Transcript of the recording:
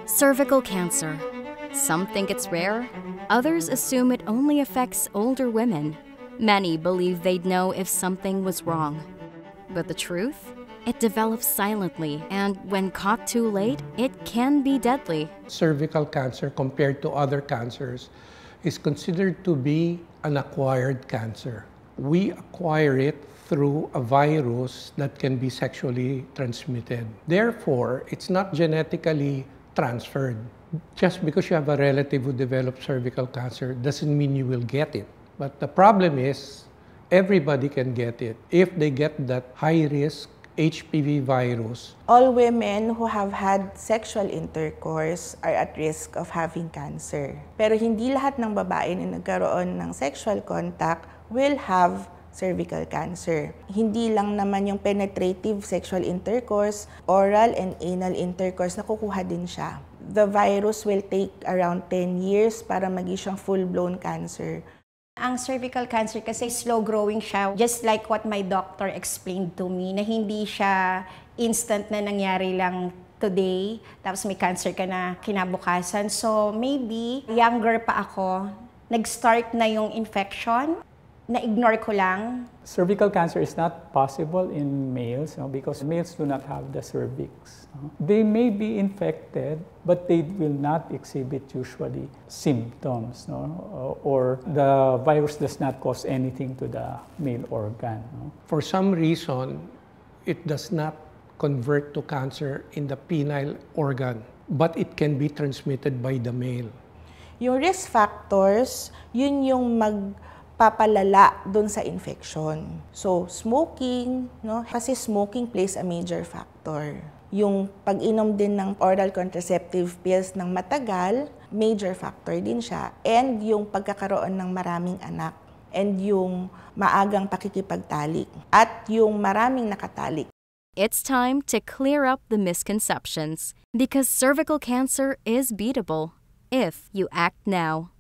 Cervical cancer. Some think it's rare, others assume it only affects older women. Many believe they'd know if something was wrong. But the truth? It develops silently, and when caught too late, it can be deadly. Cervical cancer, compared to other cancers, is considered to be an acquired cancer. We acquire it through a virus that can be sexually transmitted. Therefore, it's not genetically transferred. Just because you have a relative who developed cervical cancer doesn't mean you will get it. But the problem is, everybody can get it if they get that high-risk HPV virus. All women who have had sexual intercourse are at risk of having cancer. Pero hindi lahat ng babae na nagkaroon ng sexual contact will have cervical cancer. Hindi lang naman yung penetrative sexual intercourse, oral and anal intercourse, nakukuha din siya. The virus will take around 10 years para maging siyang full-blown cancer. Ang cervical cancer kasi slow-growing siya, just like what my doctor explained to me, na hindi siya instant na nangyari lang today, tapos may cancer ka na kinabukasan. So maybe, younger pa ako, nag-start na yung infection, na-ignore ko lang. Cervical cancer is not possible in males, because males do not have the cervix. They may be infected, but they will not exhibit usually symptoms, or the virus does not cause anything to the male organ. For some reason, it does not convert to cancer in the penile organ, but it can be transmitted by the male. Yung risk factors, yun yung magpapalala dun sa infection. So, smoking, kasi smoking plays a major factor. Yung pag-inom din ng oral contraceptive pills ng matagal, major factor din siya. And yung pagkakaroon ng maraming anak. And yung maagang pakikipagtalik. At yung maraming nakatalik. It's time to clear up the misconceptions, because cervical cancer is beatable if you act now.